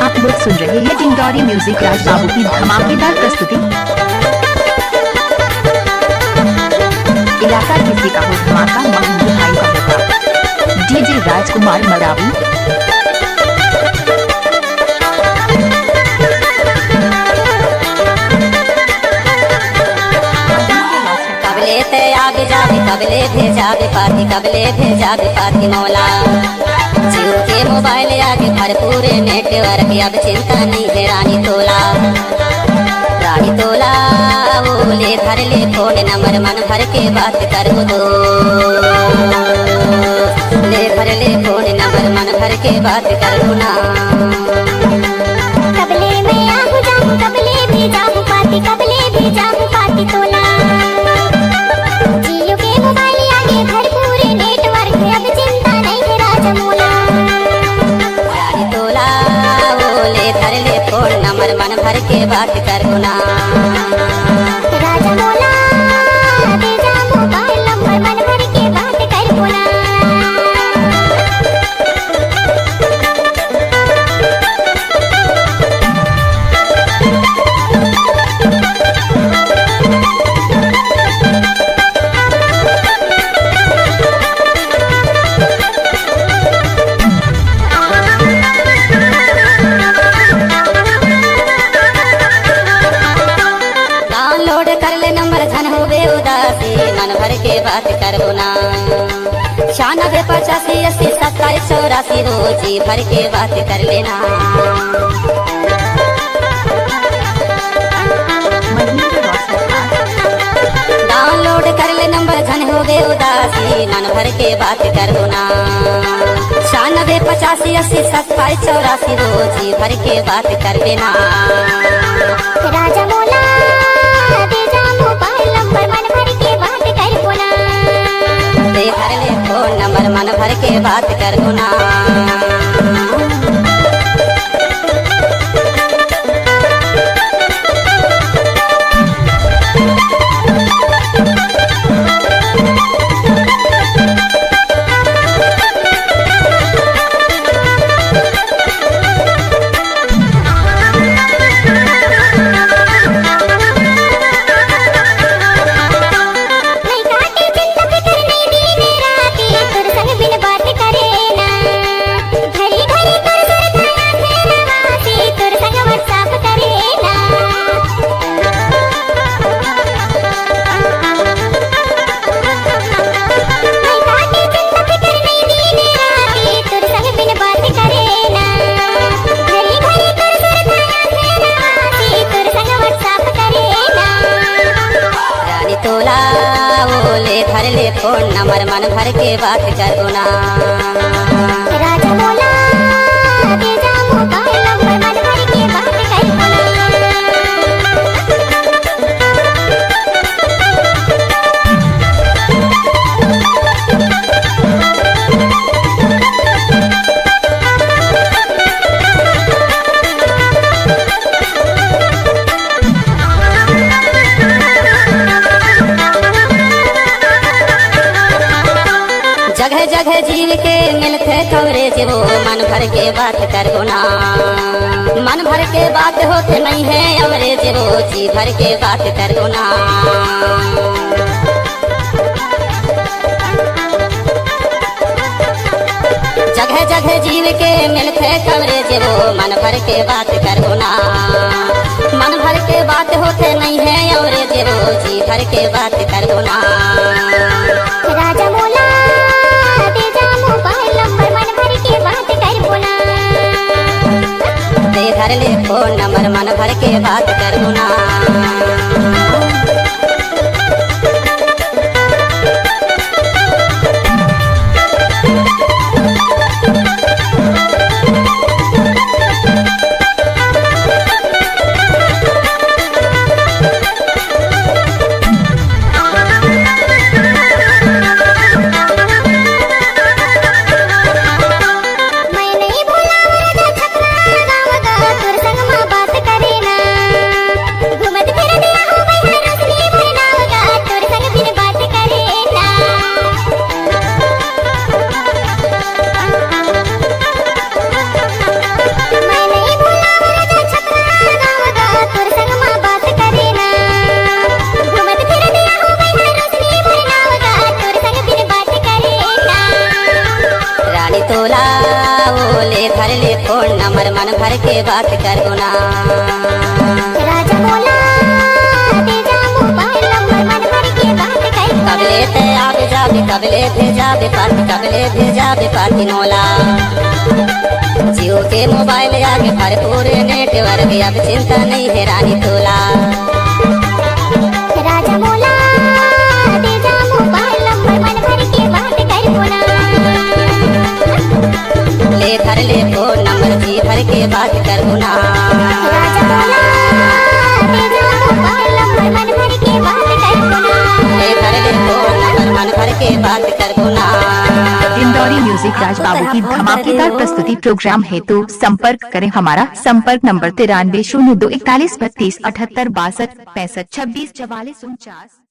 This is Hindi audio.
आप लोग सुन रहे हैं डिंडोरी म्यूजिक राज बाबू की धमाकेदार प्रस्तुति। इलाका किसी का हो धमाका महंगी भाई का होगा। डीजे राजकुमार मरावी। कबले ते आगे जावे कबले भेजावे पाती कबले भेजावे पाती मौला जियो के मोबाइल आगे भरपूर नेटवर्क अब चिंता नहीं है रानी तोला बोले धर ले फोन नंबर मन भर के बात कर दो ले भर ले फोन नंबर मन भर के बात कर दो ना कबले में आहू जाऊं कबले भेजाऊं पाती कबले भेजाऊं पाती तोला जियो के मोबाइल आगे भरपूर नेटवर्क अब चिंता नहीं है राजा मोला रानी तोला बोले धर ले फोन नंबर मन भर के बात कर दो ना राजा मोला दे जा मोबाइल नंबर मन भर के बात कर बोला बात करो ना 96 85 80 27 84 रोजी भर के बात कर लेना डाउनलोड कर ले नंबर धन हो गए उदासी मन भर के बात करो ना 96 85 80 27 84 रोजी भर के बात कर लेना राजा मोला दे जा मोबाइल नंबर मन भर के बात कर बोला दे भर ले फोन नंबर मन भर के बात कर दो ना फोन नंबर मन भर के बात कर दो ना राजा मोला दे जा मोबाइल नंबर मन भर के बात कर बोला जगह जगह जीव के मिलते कवरेज वो मन भर के बात करो ना मन भर के बात होते नहीं है अवरेज वो जी भर के बात करो ना जगह जगह जीव के मिलते कवरेज वो मन भर के बात करो ना मन भर के बात होते नहीं है अवरेज वो जी भर के बात करो ना राजा मोला दे जा मोबाइल नंबर मन भर के बात कर बोला दे धर ले फोन नंबर मन भर के बात कर दो ना मैं नहीं भूला राजा छपरा गाँव का तुर संग माँ बात करे ना तोला ओ ले धर ले फोन नंबर मन भर के बात कर गुना राजा बोला दे जा मोबाइल नंबर मन भर के बात कर कबले ते आगे जाबे कबले थे जाबे पाती कबले थे जाबे पाती नोला जियो के मोबाइल आगे भरपूर नेटवर्क अब चिंता नहीं है रानी तोला राजा बोला दे जा मोबाइल नंबर मन भर के बात कर बोला ले धर ले फोन नंबर जी भर के बात कर गुना राजा बोला दे जा मोबाइल नंबर मन भर के बात कर बोला ले धर ले फोन नंबर मन भर के बात कर गुना इंदौरी म्यूजिक राज बाबू की धमाकेदार प्रस्तुति प्रोग्राम हेतु संपर्क करें हमारा संपर्क नंबर 930241327862 62 65 26 44 49।